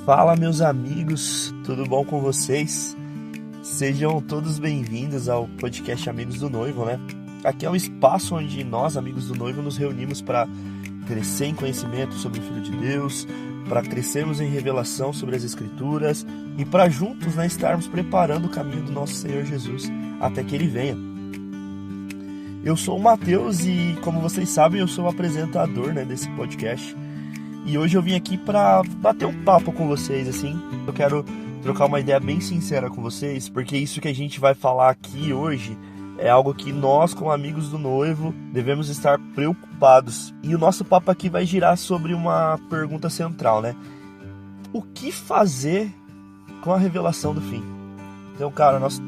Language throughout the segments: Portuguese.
Fala, meus amigos, tudo bom com vocês? Sejam todos bem-vindos ao podcast Amigos do Noivo, né? Aqui é um espaço onde nós, amigos do noivo, nos reunimos para crescer em conhecimento sobre o Filho de Deus, para crescermos em revelação sobre as Escrituras e para juntos, né, estarmos preparando o caminho do nosso Senhor Jesus até que Ele venha. Eu sou o Matheus e, como vocês sabem, eu sou o apresentador, né, desse podcast. E hoje eu vim aqui para bater um papo com vocês, assim. Eu quero trocar uma ideia bem sincera com vocês, porque isso que a gente vai falar aqui hoje é algo que nós, como amigos do noivo, devemos estar preocupados. E o nosso papo aqui vai girar sobre uma pergunta central, né? O que fazer com a revelação do fim? Então, cara, nós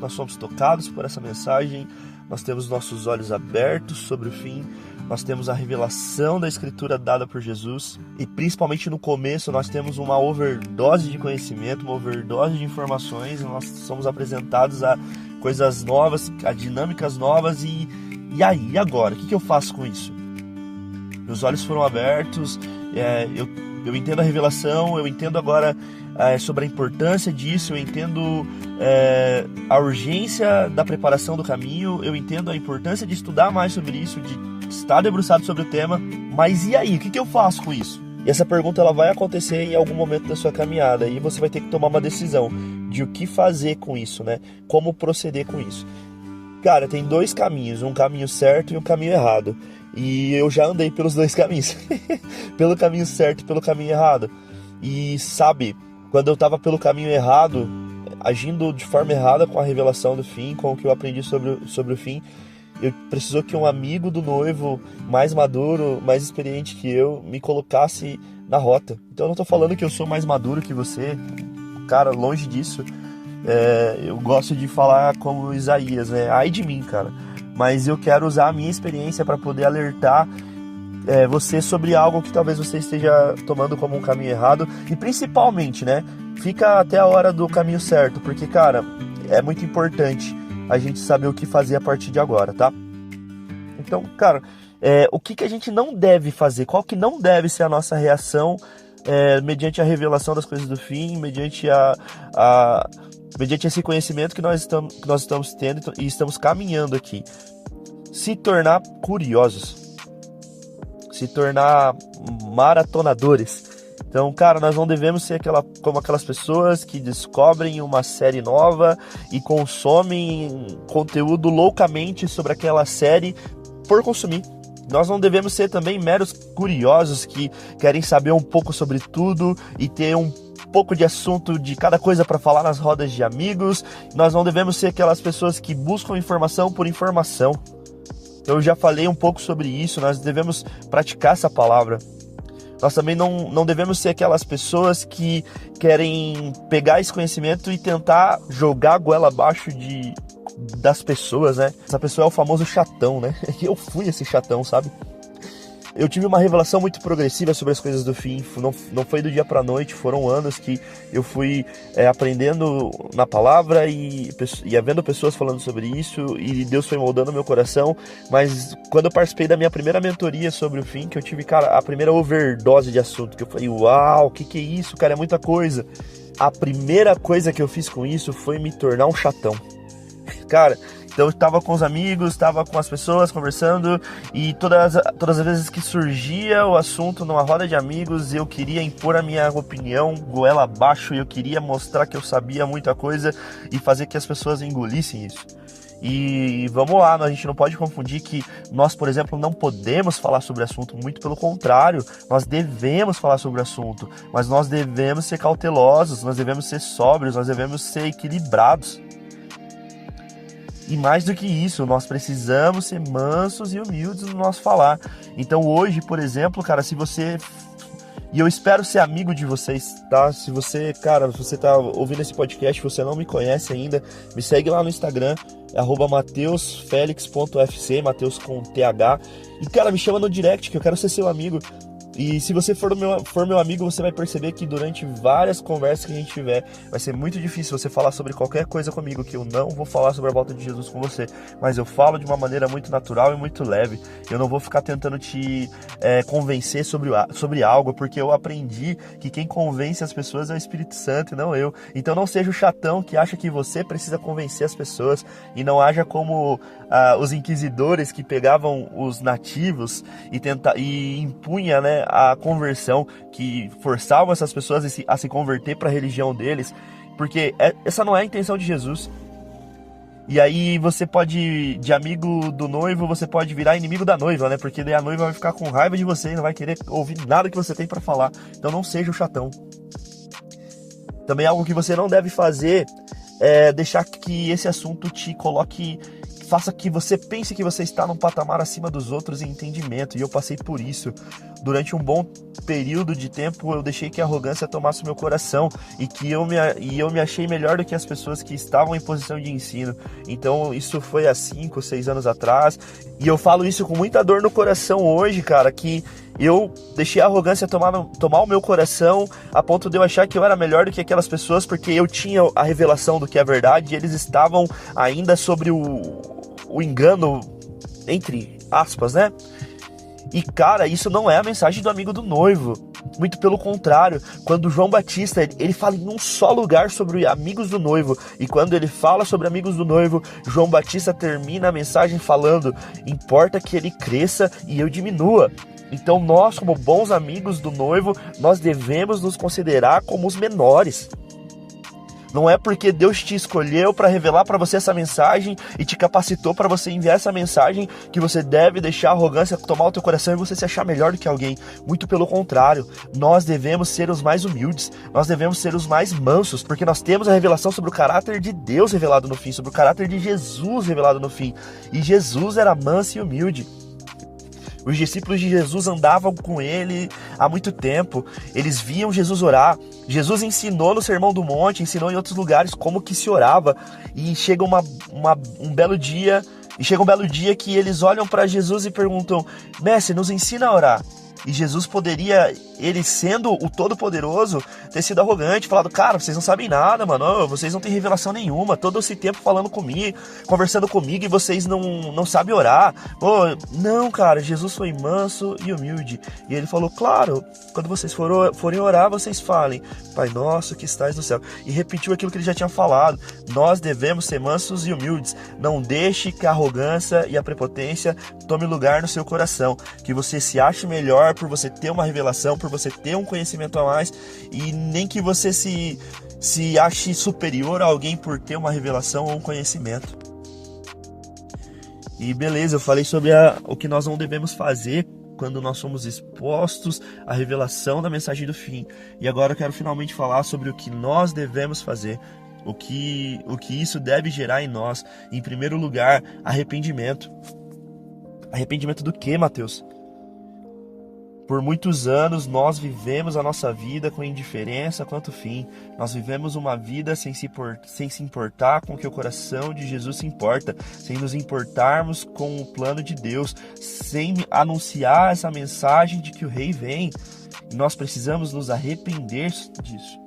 somos tocados por essa mensagem, nós temos nossos olhos abertos sobre o fim, nós temos a revelação da Escritura dada por Jesus e principalmente no começo nós temos uma overdose de conhecimento, uma overdose de informações, nós somos apresentados a coisas novas, a dinâmicas novas e aí, e agora? O que eu faço com isso? Meus olhos foram abertos, eu entendo a revelação, eu entendo agora sobre a importância disso, eu entendo a urgência da preparação do caminho, eu entendo a importância de estudar mais sobre isso, de estar debruçado sobre o tema, mas e aí? O que eu faço com isso? E essa pergunta ela vai acontecer em algum momento da sua caminhada e você vai ter que tomar uma decisão de o que fazer com isso, né? Como proceder com isso. Cara, tem dois caminhos, um caminho certo e um caminho errado. E eu já andei pelos dois caminhos, pelo caminho certo e pelo caminho errado. E sabe, quando eu estava pelo caminho errado, agindo de forma errada com a revelação do fim, com o que eu aprendi sobre o fim, eu precisou que um amigo do noivo mais maduro, mais experiente que eu, me colocasse na rota. Então eu não estou falando que eu sou mais maduro que você, cara, longe disso. Eu gosto de falar como Isaías, né? Ai de mim, cara. Mas eu quero usar a minha experiência para poder alertar você sobre algo que talvez você esteja tomando como um caminho errado. E principalmente, né? Fica até a hora do caminho certo, porque, cara, é muito importante a gente saber o que fazer a partir de agora, tá? Então, cara, o que a gente não deve fazer? Qual que não deve ser a nossa reação mediante a revelação das coisas do fim, mediante mediante esse conhecimento que nós estamos tendo e estamos caminhando aqui? Se tornar curiosos, se tornar maratonadores. Então, cara, nós não devemos ser como aquelas pessoas que descobrem uma série nova e consomem conteúdo loucamente sobre aquela série por consumir. Nós não devemos ser também meros curiosos que querem saber um pouco sobre tudo e ter um pouco de assunto de cada coisa para falar nas rodas de amigos. Nós não devemos ser aquelas pessoas que buscam informação por informação. Eu já falei um pouco sobre isso, nós devemos praticar essa palavra. Nós também não devemos ser aquelas pessoas que querem pegar esse conhecimento e tentar jogar a goela abaixo das pessoas, né? Essa pessoa é o famoso chatão, né? Eu fui esse chatão, sabe? Eu tive uma revelação muito progressiva sobre as coisas do fim, não foi do dia pra noite, foram anos que eu fui aprendendo na palavra e vendo pessoas falando sobre isso, e Deus foi moldando meu coração, mas quando eu participei da minha primeira mentoria sobre o fim, que eu tive, cara, a primeira overdose de assunto, que eu falei, uau, o que é isso, cara, é muita coisa. A primeira coisa que eu fiz com isso foi me tornar um chatão. Cara, então eu estava com os amigos, estava com as pessoas conversando e todas as vezes que surgia o assunto numa roda de amigos, eu queria impor a minha opinião goela abaixo e eu queria mostrar que eu sabia muita coisa e fazer que as pessoas engolissem isso. E vamos lá, a gente não pode confundir que nós, por exemplo, não podemos falar sobre o assunto, muito pelo contrário, nós devemos falar sobre o assunto, mas nós devemos ser cautelosos, nós devemos ser sóbrios, nós devemos ser equilibrados. E mais do que isso, nós precisamos ser mansos e humildes no nosso falar. Então hoje, por exemplo, cara, se você... E eu espero ser amigo de vocês, tá? Se você, cara, se você tá ouvindo esse podcast e você não me conhece ainda, me segue lá no Instagram, @mateusfelix.fc, Mateus com TH. E, cara, me chama no direct que eu quero ser seu amigo. E se você for meu amigo, você vai perceber que durante várias conversas que a gente tiver, vai ser muito difícil você falar sobre qualquer coisa comigo, que eu não vou falar sobre a volta de Jesus com você, mas eu falo de uma maneira muito natural e muito leve. Eu não vou ficar tentando te convencer sobre algo, porque eu aprendi que quem convence as pessoas é o Espírito Santo e não eu. Então não seja o chatão que acha que você precisa convencer as pessoas, e não haja como os inquisidores que pegavam os nativos e impunha, né, a conversão, que forçavam essas pessoas a se converter para a religião deles, porque essa não é a intenção de Jesus. E aí você pode, de amigo do noivo, você pode virar inimigo da noiva, né? Porque daí a noiva vai ficar com raiva de você e não vai querer ouvir nada que você tem para falar. Então não seja o chatão. Também algo que você não deve fazer é deixar que esse assunto te coloque, faça que você pense que você está num patamar acima dos outros em entendimento. E eu passei por isso. Durante um bom período de tempo, eu deixei que a arrogância tomasse o meu coração e que eu me achei melhor do que as pessoas que estavam em posição de ensino. Então isso foi há 5, 6 anos atrás. E eu falo isso com muita dor no coração hoje, cara, que eu deixei a arrogância tomar o meu coração a ponto de eu achar que eu era melhor do que aquelas pessoas, porque eu tinha a revelação do que é verdade e eles estavam ainda sobre o engano, entre aspas, né? E, cara, isso não é a mensagem do amigo do noivo. Muito pelo contrário. Quando João Batista, ele fala em um só lugar sobre amigos do noivo. E quando ele fala sobre amigos do noivo, João Batista termina a mensagem falando: importa que ele cresça e eu diminua. Então nós, como bons amigos do noivo, nós devemos nos considerar como os menores. Não é porque Deus te escolheu para revelar para você essa mensagem e te capacitou para você enviar essa mensagem que você deve deixar a arrogância tomar o teu coração e você se achar melhor do que alguém. Muito pelo contrário, nós devemos ser os mais humildes, nós devemos ser os mais mansos, porque nós temos a revelação sobre o caráter de Deus revelado no fim, sobre o caráter de Jesus revelado no fim. E Jesus era manso e humilde. Os discípulos de Jesus andavam com ele há muito tempo. Eles viam Jesus orar. Jesus ensinou no Sermão do Monte, ensinou em outros lugares como que se orava. E chega um belo dia que eles olham para Jesus e perguntam: Mestre, nos ensina a orar. E Jesus poderia, ele sendo o Todo-Poderoso, ter sido arrogante, falado: cara, vocês não sabem nada, mano, vocês não têm revelação nenhuma, todo esse tempo falando comigo, conversando comigo, e vocês não sabem orar. Pô, não, cara, Jesus foi manso e humilde. E ele falou: claro, quando vocês forem orar, vocês falem: Pai nosso que estais no céu. E repetiu aquilo que ele já tinha falado: nós devemos ser mansos e humildes. Não deixe que a arrogância e a prepotência tome lugar no seu coração, que você se ache melhor por você ter uma revelação, por você ter um conhecimento a mais, e nem que você se ache superior a alguém por ter uma revelação ou um conhecimento. E beleza, eu falei sobre o que nós não devemos fazer quando nós somos expostos à revelação da mensagem do fim. E agora eu quero finalmente falar sobre o que nós devemos fazer, o que isso deve gerar em nós. Em primeiro lugar, arrependimento. Arrependimento do quê, Mateus? Por muitos anos nós vivemos a nossa vida com indiferença quanto fim. Nós vivemos uma vida sem se importar com o que o coração de Jesus se importa, sem nos importarmos com o plano de Deus, sem anunciar essa mensagem de que o Rei vem. E nós precisamos nos arrepender disso.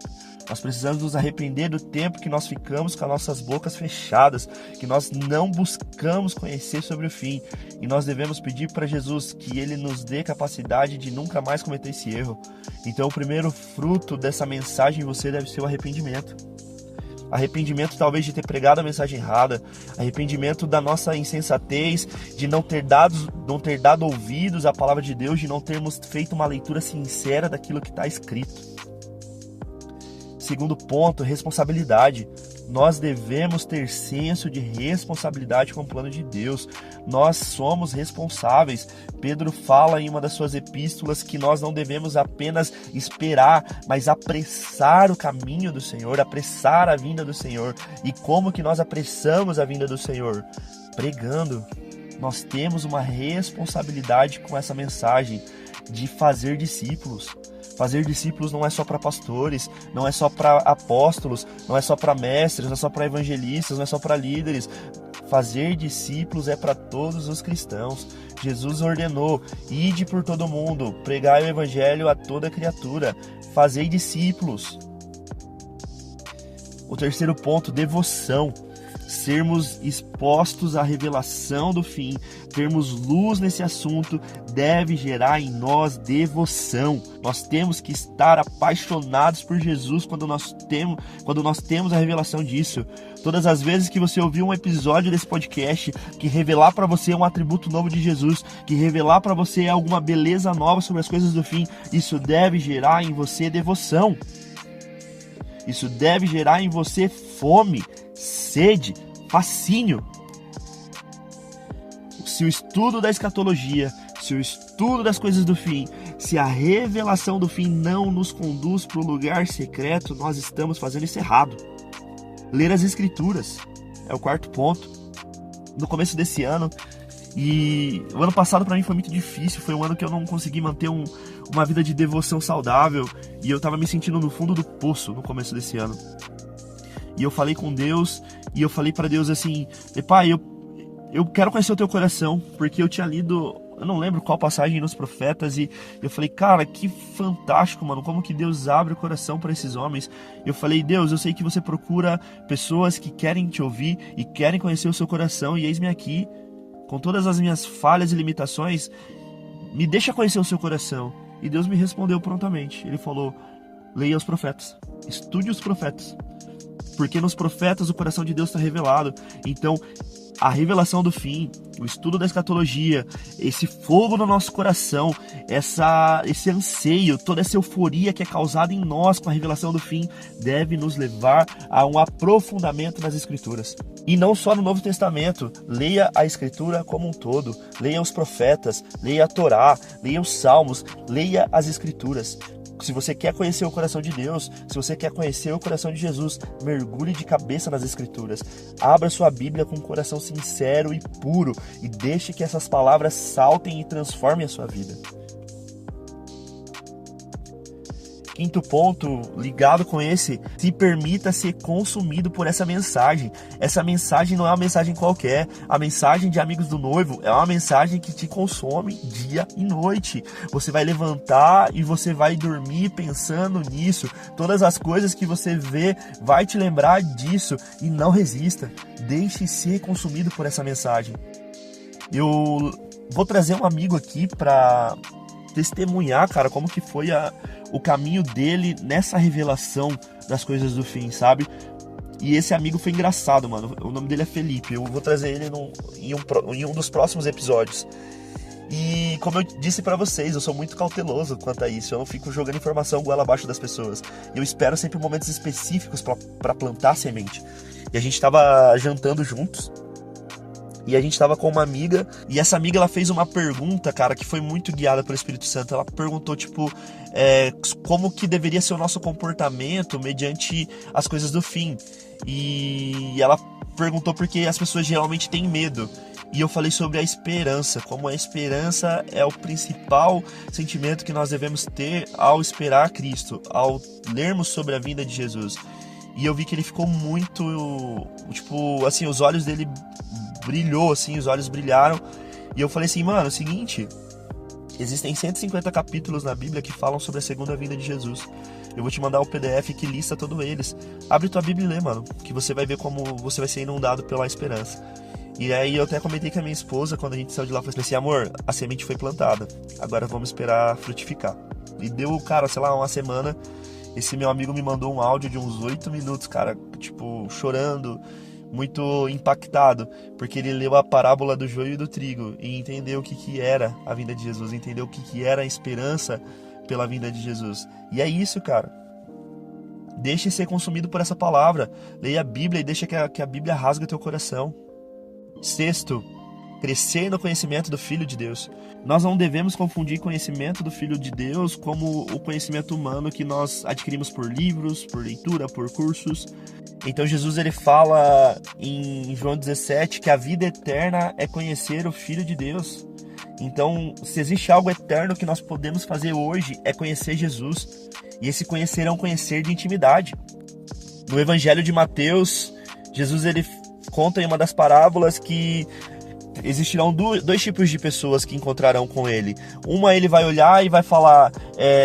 Nós precisamos nos arrepender do tempo que nós ficamos com as nossas bocas fechadas, que nós não buscamos conhecer sobre o fim. E nós devemos pedir para Jesus que Ele nos dê capacidade de nunca mais cometer esse erro. Então o primeiro fruto dessa mensagem em você deve ser o arrependimento. Arrependimento talvez de ter pregado a mensagem errada, arrependimento da nossa insensatez, de não ter dado ouvidos à palavra de Deus, de não termos feito uma leitura sincera daquilo que está escrito. Segundo ponto, responsabilidade. Nós devemos ter senso de responsabilidade com o plano de Deus. Nós somos responsáveis. Pedro fala em uma das suas epístolas que nós não devemos apenas esperar, mas apressar o caminho do Senhor, apressar a vinda do Senhor. E como que nós apressamos a vinda do Senhor? Pregando. Nós temos uma responsabilidade com essa mensagem de fazer discípulos. Fazer discípulos não é só para pastores, não é só para apóstolos, não é só para mestres, não é só para evangelistas, não é só para líderes. Fazer discípulos é para todos os cristãos. Jesus ordenou: ide por todo mundo, pregai o evangelho a toda criatura, fazei discípulos. O terceiro ponto, devoção. Sermos expostos à revelação do fim, termos luz nesse assunto, deve gerar em nós devoção. Nós temos que estar apaixonados por Jesus quando nós temos a revelação disso. Todas as vezes que você ouvir um episódio desse podcast que revelar para você um atributo novo de Jesus, que revelar para você alguma beleza nova sobre as coisas do fim, isso deve gerar em você devoção. Isso deve gerar em você fome, sede, fascínio. Se o estudo da escatologia, se o estudo das coisas do fim, se a revelação do fim não nos conduz para o lugar secreto, nós estamos fazendo isso errado. Ler as escrituras é o quarto ponto. No começo desse ano, e o ano passado para mim foi muito difícil, foi um ano que eu não consegui manter uma vida de devoção saudável, e eu tava me sentindo no fundo do poço no começo desse ano. E eu falei com Deus, e eu falei para Deus assim: pai, eu quero conhecer o teu coração, porque eu tinha lido, eu não lembro qual passagem nos profetas, e eu falei: cara, que fantástico, mano, como que Deus abre o coração para esses homens. Eu falei: Deus, eu sei que você procura pessoas que querem te ouvir e querem conhecer o seu coração, e eis-me aqui, com todas as minhas falhas e limitações, me deixa conhecer o seu coração. E Deus me respondeu prontamente. Ele falou: leia os profetas, estude os profetas, porque nos profetas o coração de Deus está revelado. Então, a revelação do fim, o estudo da escatologia, esse fogo no nosso coração, esse anseio, toda essa euforia que é causada em nós com a revelação do fim, deve nos levar a um aprofundamento nas Escrituras. E não só no Novo Testamento, leia a Escritura como um todo, leia os profetas, leia a Torá, leia os Salmos, leia as Escrituras. Se você quer conhecer o coração de Deus, se você quer conhecer o coração de Jesus, mergulhe de cabeça nas Escrituras. Abra sua Bíblia com um coração sincero e puro e deixe que essas palavras saltem e transformem a sua vida. Quinto ponto, ligado com esse: se permita ser consumido por essa mensagem. Essa mensagem não é uma mensagem qualquer. A mensagem de Amigos do Noivo é uma mensagem que te consome dia e noite. Você vai levantar e você vai dormir pensando nisso. Todas as coisas que você vê vai te lembrar disso. E não resista. Deixe ser consumido por essa mensagem. Eu vou trazer um amigo aqui para testemunhar, cara, como que foi o caminho dele nessa revelação das coisas do fim, sabe? E esse amigo foi engraçado, mano. O nome dele é Felipe. Eu vou trazer ele em um dos próximos episódios. E como eu disse pra vocês, eu sou muito cauteloso quanto a isso. Eu não fico jogando informação goela abaixo das pessoas. Eu espero sempre momentos específicos pra plantar a semente. E a gente tava jantando juntos. E a gente tava com uma amiga, e essa amiga, ela fez uma pergunta, cara, que foi muito guiada pelo Espírito Santo. Ela perguntou, como que deveria ser o nosso comportamento mediante as coisas do fim. E ela perguntou porque as pessoas geralmente têm medo. E eu falei sobre a esperança, como a esperança é o principal sentimento que nós devemos ter ao esperar Cristo, ao lermos sobre a vinda de Jesus. E eu vi que ele ficou muito, assim, os olhos dele brilhou, assim, os olhos brilharam. E eu falei assim: mano, é o seguinte, existem 150 capítulos na Bíblia que falam sobre a segunda vinda de Jesus. Eu vou te mandar o PDF que lista todos eles. Abre tua Bíblia e lê, mano, que você vai ver como você vai ser inundado pela esperança. E aí eu até comentei com a minha esposa, quando a gente saiu de lá, falei assim: amor, a semente foi plantada, agora vamos esperar frutificar. E deu, cara, sei lá, uma semana, esse meu amigo me mandou um áudio de uns 8 minutos, cara, chorando, muito impactado, porque ele leu a parábola do joio e do trigo e entendeu o que era a vinda de Jesus, entendeu o que era a esperança pela vinda de Jesus. E é isso, cara. Deixe ser consumido por essa palavra. Leia a Bíblia e deixa que a Bíblia rasgue teu coração. Sexto, crescer no conhecimento do Filho de Deus. Nós não devemos confundir conhecimento do Filho de Deus como o conhecimento humano que nós adquirimos por livros, por leitura, por cursos. Então Jesus, ele fala em João 17 que a vida eterna é conhecer o Filho de Deus. Então, se existe algo eterno que nós podemos fazer hoje, é conhecer Jesus. E esse conhecer é um conhecer de intimidade. No Evangelho de Mateus, Jesus, ele conta em uma das parábolas que existirão dois tipos de pessoas que encontrarão com ele. Uma, ele vai olhar e vai falar,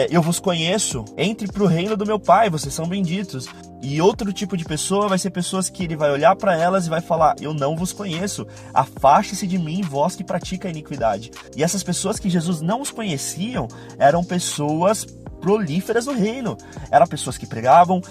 eu vos conheço, entre para o reino do meu pai, vocês são benditos. E outro tipo de pessoa vai ser pessoas que ele vai olhar para elas e vai falar, eu não vos conheço, afaste-se de mim, vós que pratica a iniquidade. E essas pessoas que Jesus não os conheciam eram pessoas prolíferas no reino. Eram pessoas que pregavam,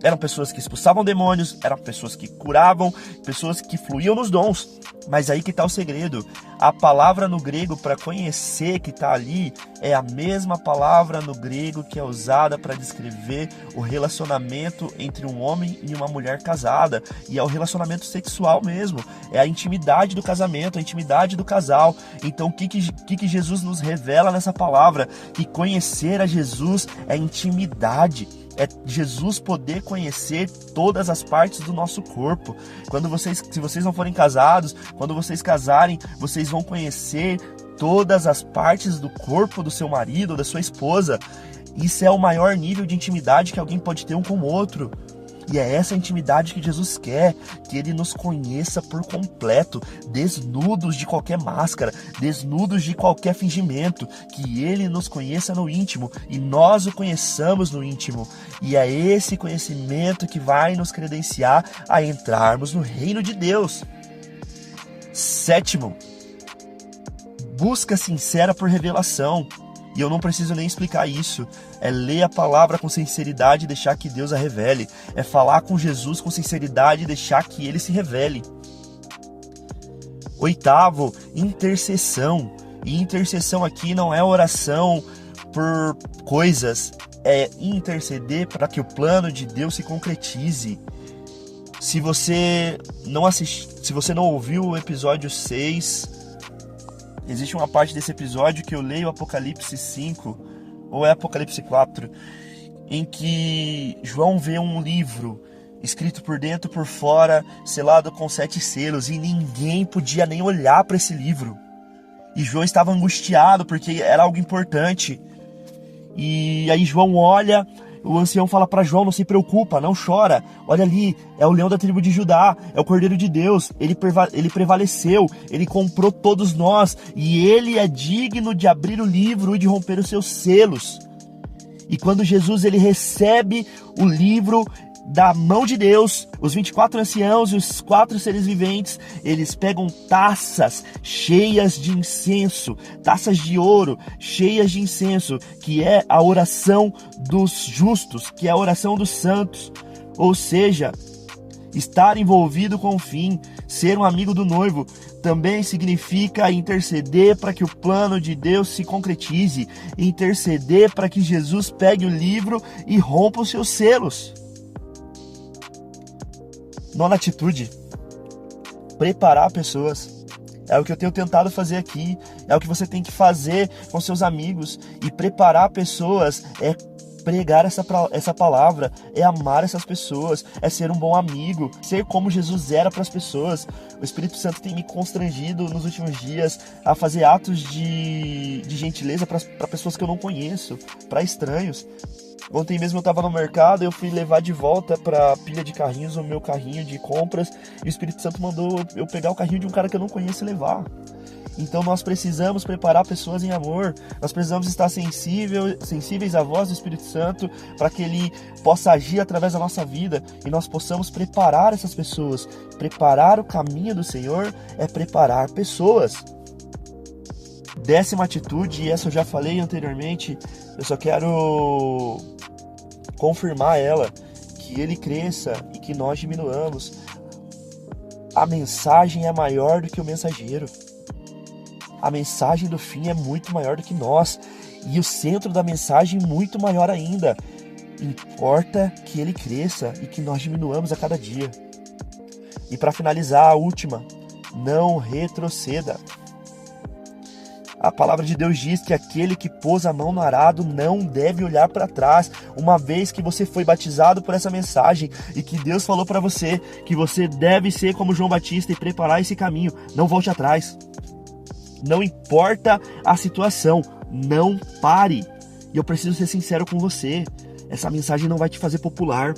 eram pessoas que expulsavam demônios, eram pessoas que curavam, pessoas que fluíam nos dons. Mas aí que está o segredo. A palavra no grego para conhecer que está ali é a mesma palavra no grego que é usada para descrever o relacionamento entre um homem e uma mulher casada. E é o relacionamento sexual mesmo. É a intimidade do casamento, a intimidade do casal. Então o que Jesus nos revela nessa palavra? Que conhecer a Jesus é intimidade. É Jesus poder conhecer todas as partes do nosso corpo. Se vocês não forem casados, quando vocês casarem, vocês vão conhecer todas as partes do corpo do seu marido ou da sua esposa. Isso é o maior nível de intimidade que alguém pode ter um com o outro. E é essa intimidade que Jesus quer, que Ele nos conheça por completo, desnudos de qualquer máscara, desnudos de qualquer fingimento, que Ele nos conheça no íntimo e nós o conheçamos no íntimo. E é esse conhecimento que vai nos credenciar a entrarmos no reino de Deus. 7º, busca sincera por revelação. E eu não preciso nem explicar isso. É ler a palavra com sinceridade e deixar que Deus a revele. É falar com Jesus com sinceridade e deixar que Ele se revele. 8º, intercessão. E intercessão aqui não é oração por coisas. É interceder para que o plano de Deus se concretize. Se você não ouviu o episódio 6... existe uma parte desse episódio que eu leio Apocalipse 5, ou é Apocalipse 4, em que João vê um livro escrito por dentro e por fora, selado com 7 selos, e ninguém podia nem olhar para esse livro. E João estava angustiado porque era algo importante. E aí João olha, o ancião fala para João, não se preocupa, não chora. Olha ali, é o leão da tribo de Judá, é o Cordeiro de Deus. Ele prevaleceu, ele comprou todos nós. E ele é digno de abrir o livro e de romper os seus selos. E quando Jesus ele recebe o livro da mão de Deus, os 24 anciãos e os 4 seres viventes, eles pegam taças cheias de incenso, taças de ouro cheias de incenso, que é a oração dos justos, que é a oração dos santos. Ou seja, estar envolvido com o fim, ser um amigo do noivo, também significa interceder para que o plano de Deus se concretize, interceder para que Jesus pegue o livro e rompa os seus selos. 9ª atitude, preparar pessoas. É o que eu tenho tentado fazer aqui, é o que você tem que fazer com seus amigos. E preparar pessoas é pregar essa palavra, é amar essas pessoas, é ser um bom amigo, ser como Jesus era para as pessoas. O Espírito Santo tem me constrangido nos últimos dias a fazer atos de gentileza para pessoas que eu não conheço, para estranhos. Ontem mesmo eu estava no mercado, eu fui levar de volta para a pilha de carrinhos o meu carrinho de compras e o Espírito Santo mandou eu pegar o carrinho de um cara que eu não conheço e levar. Então nós precisamos preparar pessoas em amor, nós precisamos estar sensíveis à voz do Espírito Santo para que Ele possa agir através da nossa vida e nós possamos preparar essas pessoas. Preparar o caminho do Senhor é preparar pessoas. 10ª atitude, e essa eu já falei anteriormente, eu só quero confirmar ela, que Ele cresça e que nós diminuamos. A mensagem é maior do que o mensageiro. A mensagem do fim é muito maior do que nós. E o centro da mensagem muito maior ainda. Importa que Ele cresça e que nós diminuamos a cada dia. E para finalizar, a última, não retroceda. A palavra de Deus diz que aquele que pôs a mão no arado não deve olhar para trás, uma vez que você foi batizado por essa mensagem e que Deus falou para você que você deve ser como João Batista e preparar esse caminho. Não volte atrás. Não importa a situação, não pare. E eu preciso ser sincero com você. Essa mensagem não vai te fazer popular.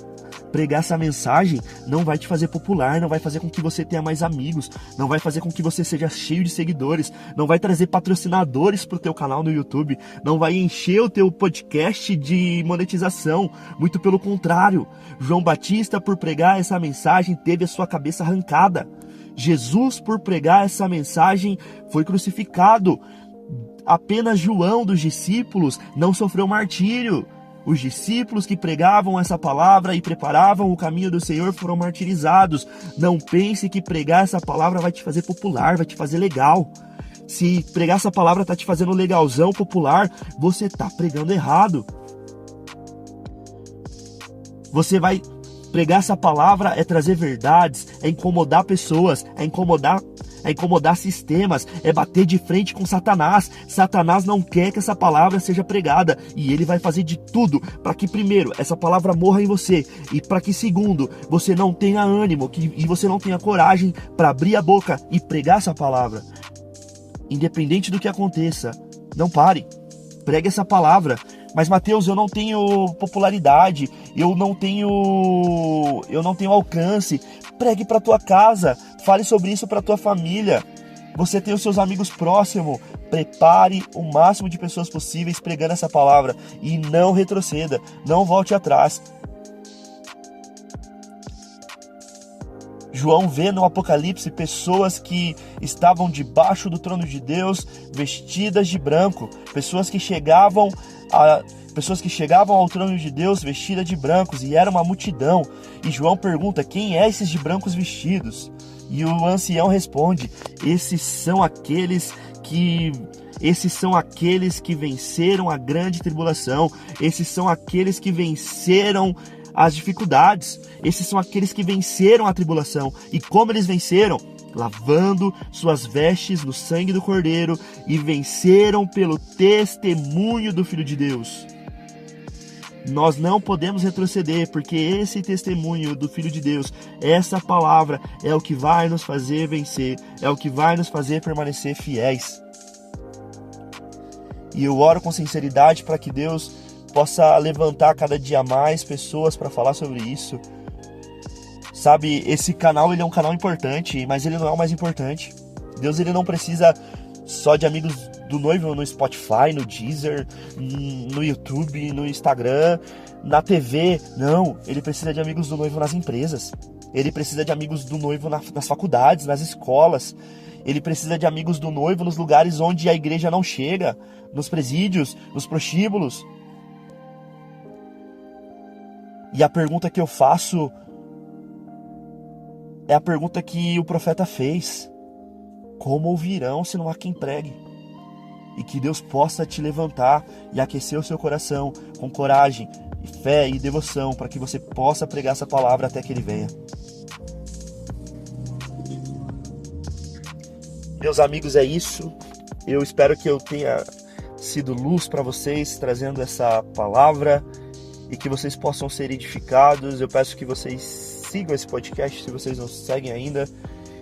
Pregar essa mensagem não vai te fazer popular, não vai fazer com que você tenha mais amigos, não vai fazer com que você seja cheio de seguidores, não vai trazer patrocinadores pro teu canal no YouTube, não vai encher o teu podcast de monetização. Muito pelo contrário, João Batista, por pregar essa mensagem, teve a sua cabeça arrancada. Jesus, por pregar essa mensagem, foi crucificado. Apenas João dos discípulos não sofreu martírio. Os discípulos que pregavam essa palavra e preparavam o caminho do Senhor foram martirizados. Não pense que pregar essa palavra vai te fazer popular, vai te fazer legal. Se pregar essa palavra está te fazendo legalzão, popular, você está pregando errado. Você vai pregar essa palavra é trazer verdades, é incomodar pessoas, é incomodar sistemas, é bater de frente com Satanás. Satanás não quer que essa palavra seja pregada e ele vai fazer de tudo para que, primeiro, essa palavra morra em você e para que, segundo, você não tenha ânimo e você não tenha coragem para abrir a boca e pregar essa palavra. Independente do que aconteça, não pare, pregue essa palavra. Mas, Mateus, eu não tenho popularidade, eu não tenho alcance. Pregue para tua casa, fale sobre isso para tua família. Você tem os seus amigos próximos. Prepare o máximo de pessoas possíveis pregando essa palavra e não retroceda, não volte atrás. João vê no Apocalipse pessoas que estavam debaixo do trono de Deus, vestidas de branco, pessoas que chegavam ao trono de Deus vestidas de brancos, e era uma multidão. E João pergunta: quem é esses de brancos vestidos? E o ancião responde: esses são aqueles que venceram a grande tribulação, esses são aqueles que venceram as dificuldades, esses são aqueles que venceram a tribulação. E como eles venceram? Lavando suas vestes no sangue do Cordeiro, e venceram pelo testemunho do Filho de Deus. Nós não podemos retroceder, porque esse testemunho do Filho de Deus, essa palavra, é o que vai nos fazer vencer, é o que vai nos fazer permanecer fiéis. E eu oro com sinceridade para que Deus possa levantar cada dia mais pessoas para falar sobre isso. Sabe, esse canal, ele é um canal importante, mas ele não é o mais importante. Deus, ele não precisa só de amigos do noivo no Spotify, no Deezer, no YouTube, no Instagram, na TV. Não, ele precisa de amigos do noivo nas empresas. Ele precisa de amigos do noivo nas faculdades, nas escolas. Ele precisa de amigos do noivo nos lugares onde a igreja não chega, nos presídios, nos prostíbulos. E a pergunta que eu faço é a pergunta que o profeta fez: como ouvirão se não há quem pregue? E que Deus possa te levantar e aquecer o seu coração com coragem, fé e devoção, para que você possa pregar essa palavra até que Ele venha. Meus amigos, é isso. Eu espero que eu tenha sido luz para vocês, trazendo essa palavra, e que vocês possam ser edificados. Eu peço que vocês sigam esse podcast, se vocês não seguem ainda,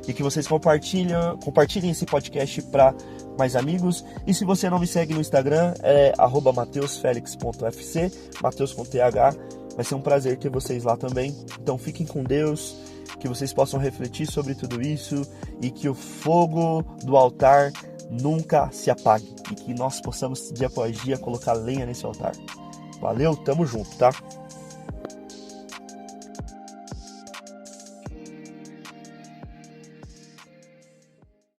e que vocês compartilhem esse podcast para mais amigos. E se você não me segue no Instagram, é @mateusfelix.fc, Mateus com TH. Vai ser um prazer ter vocês lá também. Então fiquem com Deus, que vocês possam refletir sobre tudo isso, e que o fogo do altar nunca se apague, e que nós possamos dia após dia colocar lenha nesse altar. Valeu, tamo junto, tá?